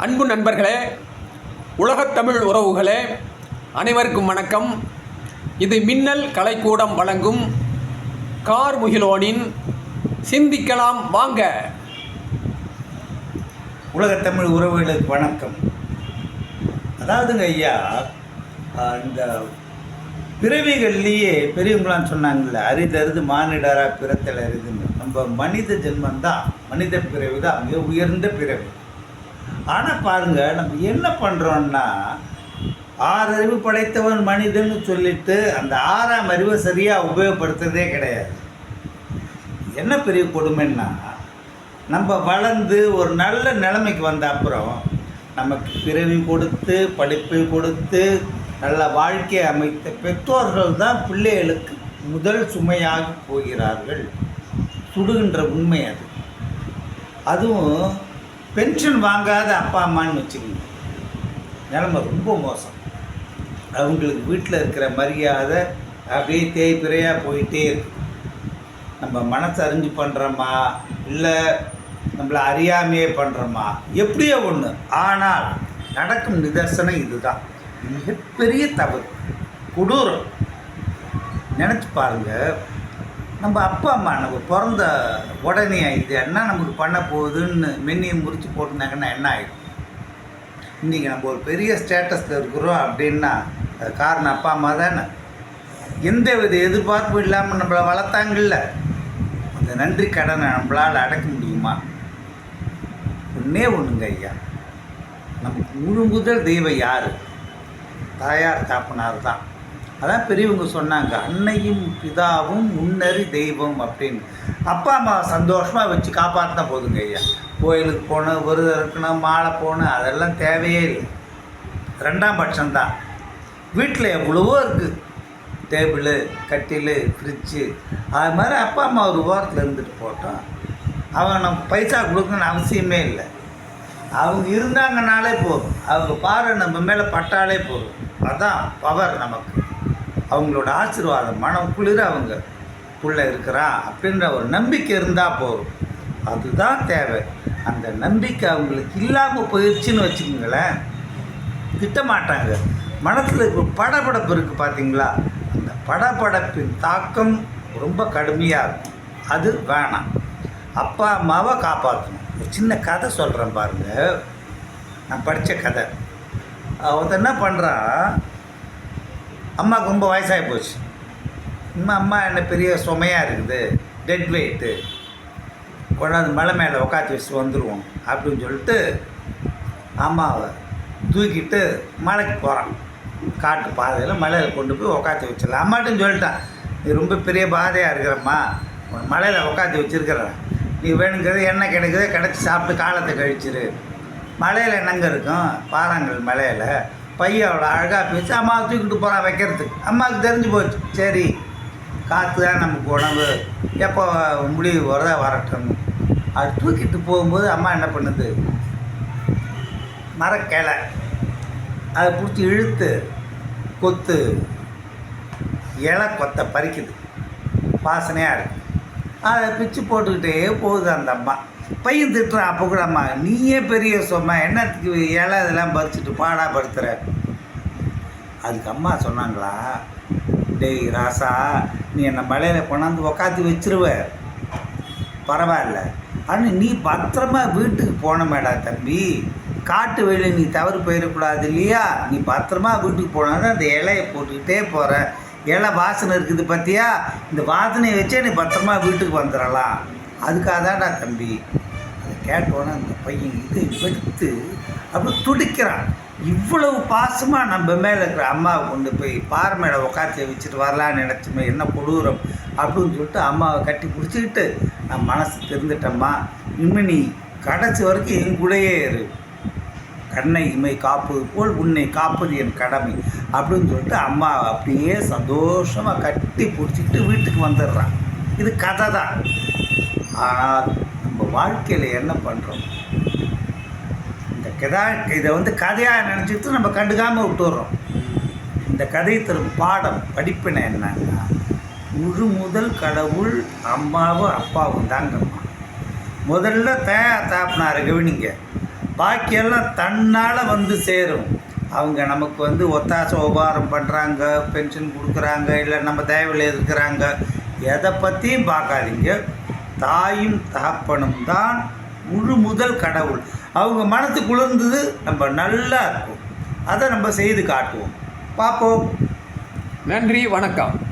அன்பு நண்பர்களே, உலகத் தமிழ் உறவுகளே, அனைவருக்கும் வணக்கம். இது மின்னல் கலைக்கூடம் வழங்கும் கார்முகிலோனின் சிந்திக்கலாம் வாங்க. உலகத் தமிழ் உறவுகளுக்கு வணக்கம். அதாவதுங்க ஐயா, இந்த பிறவிகள்லேயே பெரியவங்களாம் சொன்னாங்கல்ல, அரிதறிது மானிடரா பிறத்தல் அரிதுன்னு. நம்ம மனித ஜென்மந்தான், மனித பிறவி தான் மிக உயர்ந்த பிறவி. ஆனால் பாருங்கள், நம்ம என்ன பண்ணுறோன்னா, 6 அறிவு படைத்தவன் மனிதன்னு சொல்லிட்டு அந்த 6ஆம் அறிவை சரியாக உபயோகப்படுத்துறதே கிடையாது. என்ன பெரிய கொடுமைன்னா, நம்ம வளர்ந்து ஒரு நல்ல நிலைமைக்கு வந்த அப்புறம் நமக்கு பிறவி கொடுத்து படிப்பை கொடுத்து நல்ல வாழ்க்கையை அமைத்த பெற்றோர்கள் தான் பிள்ளைகளுக்கு முதல் சுமையாக போகிறார்கள். சுடுகின்ற உண்மை அது. அதுவும் பென்ஷன் வாங்காத அப்பா அம்மான்னு வச்சுக்கோங்க, நிலைமை ரொம்ப மோசம். அவங்களுக்கு வீட்டில் இருக்கிற மரியாதை அப்படியே தேய்பிறையாக போயிட்டே இருக்கு. நம்ம மனசை அறிஞ்சு பண்ணுறோமா இல்லை நம்மளை அறியாமையே பண்ணுறோமா, எப்படியோ ஒன்று. ஆனால் நடக்கும் நிதர்சனம் இதுதான். மிகப்பெரிய தவறு, கொடூரம். நினச்சி பாருங்கள், நம்ம அப்பா அம்மா நம்ம பிறந்த உடனே இது என்ன நமக்கு பண்ண போகுதுன்னு மென்னியை முறித்து போட்டுனாங்கன்னா என்ன ஆகிடும்? இன்றைக்கி நம்ம ஒரு பெரிய ஸ்டேட்டஸில் இருக்கிறோம் அப்படின்னா அது காரணம் அப்பா அம்மா தானே. எந்த வித எதிர்பார்ப்பும் இல்லாமல் நம்மளை வளர்த்தாங்கல்ல, அந்த நன்றி கடனை நம்மளால் அடக்க முடியுமா? ஒன்றே ஒன்றுங்க ஐயா, நமக்கு முதல் தெய்வம் யார்? தாயார் தாப்பனார் தான். அதான் பெரியவங்க சொன்னாங்க, அன்னையும் பிதாவும் முன்னறி தெய்வம் அப்படின்னு. அப்பா அம்மா சந்தோஷமாக வச்சு காப்பாற்றினா போதுங்க ஐயா. கோயிலுக்கு போகணும், விரதம் இருக்கணும், மாலை போகணும், அதெல்லாம் தேவையே இல்லை. 2ஆம் பட்சம்தான். வீட்டில் எவ்வளவோ இருக்குது, டேபிளு, கட்டில், ஃப்ரிட்ஜு. அது மாதிரி அப்பா அம்மா ஒரு ஓரத்தில் இருந்துட்டு போட்டோம். அவங்க நம்ம பைசா கொடுக்கணும்னு அவசியமே இல்லை. அவங்க இருந்தாங்கனாலே போதும், அவங்க பார்வை நம்ம மேலே பட்டாலே போதும். அதுதான் பவர் நமக்கு. அவங்களோட ஆசீர்வாதம் மனம் குளிர அவங்க புள்ள இருக்கிறான் அப்படின்ற ஒரு நம்பிக்கை இருந்தால் போதும். அதுதான் தேவை. அந்த நம்பிக்கை அவங்களுக்கு இல்லாமல் போயிடுச்சுன்னு வச்சுக்கோங்களேன், திட்டமாட்டாங்க. மனத்தில் இப்போ படபடப்பு இருக்குது பார்த்தீங்களா, அந்த படபடப்பின் தாக்கம் ரொம்ப கடுமையாக இருக்கும். அது வேணாம். அப்பா அம்மாவை காப்பாற்றணும். ஒரு சின்ன கதை சொல்கிறேன் பாருங்கள். நான் படித்த கதை. அவன் என்ன பண்ணுறான், அம்மாவுக்கு ரொம்ப வயசாகி போச்சு. அம்மா என்ன பெரிய சுமையாக இருக்குது, டெட் வெயிட்டு, கொண்டாந்து மலை மேலே உட்காந்து வச்சுட்டு வந்துடுவோம் அப்படின்னு சொல்லிட்டு அம்மாவை தூக்கிட்டு மலைக்கு போகிறான். காட்டு பாதையில் மலையில் கொண்டு போய் உட்காந்து வச்சிடலாம். அம்மாட்டும் சொல்லிட்டான், நீ ரொம்ப பெரிய பாதையாக இருக்கிறம்மா, மலையில் உட்காந்து வச்சுருக்கிறேன், நீ வேணுங்கிறது என்ன கிடைக்குதோ கிடச்சி சாப்பிட்டு காலத்தை கழிச்சிரு. மலையில் என்னங்க இருக்கும், பாறாங்கல் மலையில். பையன் அவ்வளோ அழகாக பேசி அம்மாவை தூக்கிட்டு போகிறான் வைக்கிறதுக்கு. அம்மாவுக்கு தெரிஞ்சு போச்சு, சரி காற்று தான் நமக்கு உணவு, எப்போ முடிவு வரதா வரட்டும். அது தூக்கிட்டு போகும்போது அம்மா என்ன பண்ணுது, மரக்கிளை அதை பிடிச்சி இழுத்து கொத்து இலை கொத்தை பறிக்குது, வாசனையாக இருக்குது. அதை பிச்சு போட்டுக்கிட்டே போகுது அந்த அம்மா. பையன் திட்டுறான். அப்போ கூட அம்மா, நீயே பெரிய சும்மா என்னத்துக்கு இலை இதெல்லாம் பறிச்சுட்டு பாடாப்படுத்துகிற? அதுக்கு அம்மா சொன்னாங்களா, டேய் ராசா, நீ என்னை மலையில் கொண்டாந்து உக்காந்து வச்சிருவ, பரவாயில்ல, ஆனால் நீ பத்திரமா வீட்டுக்கு போனமேடா தம்பி, காட்டு வெளியே நீ தவறு போயிடக்கூடாது இல்லையா, நீ பத்திரமா வீட்டுக்கு போனாலும் அந்த இலையை போட்டுக்கிட்டே போகிற, இலை வாசனை இருக்குது பார்த்தியா, இந்த வாசனையை வச்சே நீ பத்திரமா வீட்டுக்கு வந்துடலாம், அதுக்காக தான்டா தம்பி. அதை கேட்டோன்னே அந்த பையன் இதை வெடுத்து அப்படி துடிக்கிறான். இவ்வளவு பாசமாக நம்ம மேலே இருக்கிற அம்மாவை கொண்டு போய் பாறை மேலே உட்காந்து வச்சுட்டு வரலான்னு நினச்சோமே, என்ன கொடூரம் அப்படின்னு சொல்லிட்டு அம்மாவை கட்டி பிடிச்சிக்கிட்டு, நான் மனசு தெரிந்துட்டம்மா, இனிமேல் நீ கடைசி வரைக்கும் என் கூடயே இரு, கண்ணை இமை காப்பது போல் உன்னை காப்பது என் கடமை அப்படின்னு சொல்லிட்டு அம்மா அப்படியே சந்தோஷமாக கட்டி பிடிச்சிக்கிட்டு வீட்டுக்கு வந்துடுறான். இது கதை தான். ஆனால் நம்ம வாழ்க்கையில் என்ன பண்ணுறோம், இந்த இதை கதையாக நினச்சிட்டு நம்ம கண்டுக்காமல் விட்டுடுறோம். இந்த கதையை தரும் பாடம் படிப்பினை என்னன்னா, முதல் கடவுள் அம்மாவும் அப்பாவும் தாங்கம்மா. முதல்ல தாப்பனாரை கவனிங்க. பாக்கியெல்லாம் தன்னால் வந்து சேரும். அவங்க நமக்கு வந்து ஒத்தாசை உபகாரம் பண்ணுறாங்க, பென்ஷன் கொடுக்குறாங்க, இல்லை நம்ம தேவையில் இருக்கிறாங்க, எதை பற்றியும் பார்க்காதீங்க. தாயும் தகப்பனும் தான் முழு முதல் கடவுள். அவங்க மனசு குளிர்ந்தது நம்ம நல்லா இருக்கும். அதை நம்ம செய்து காட்டுவோம். பார்ப்போம். நன்றி, வணக்கம்.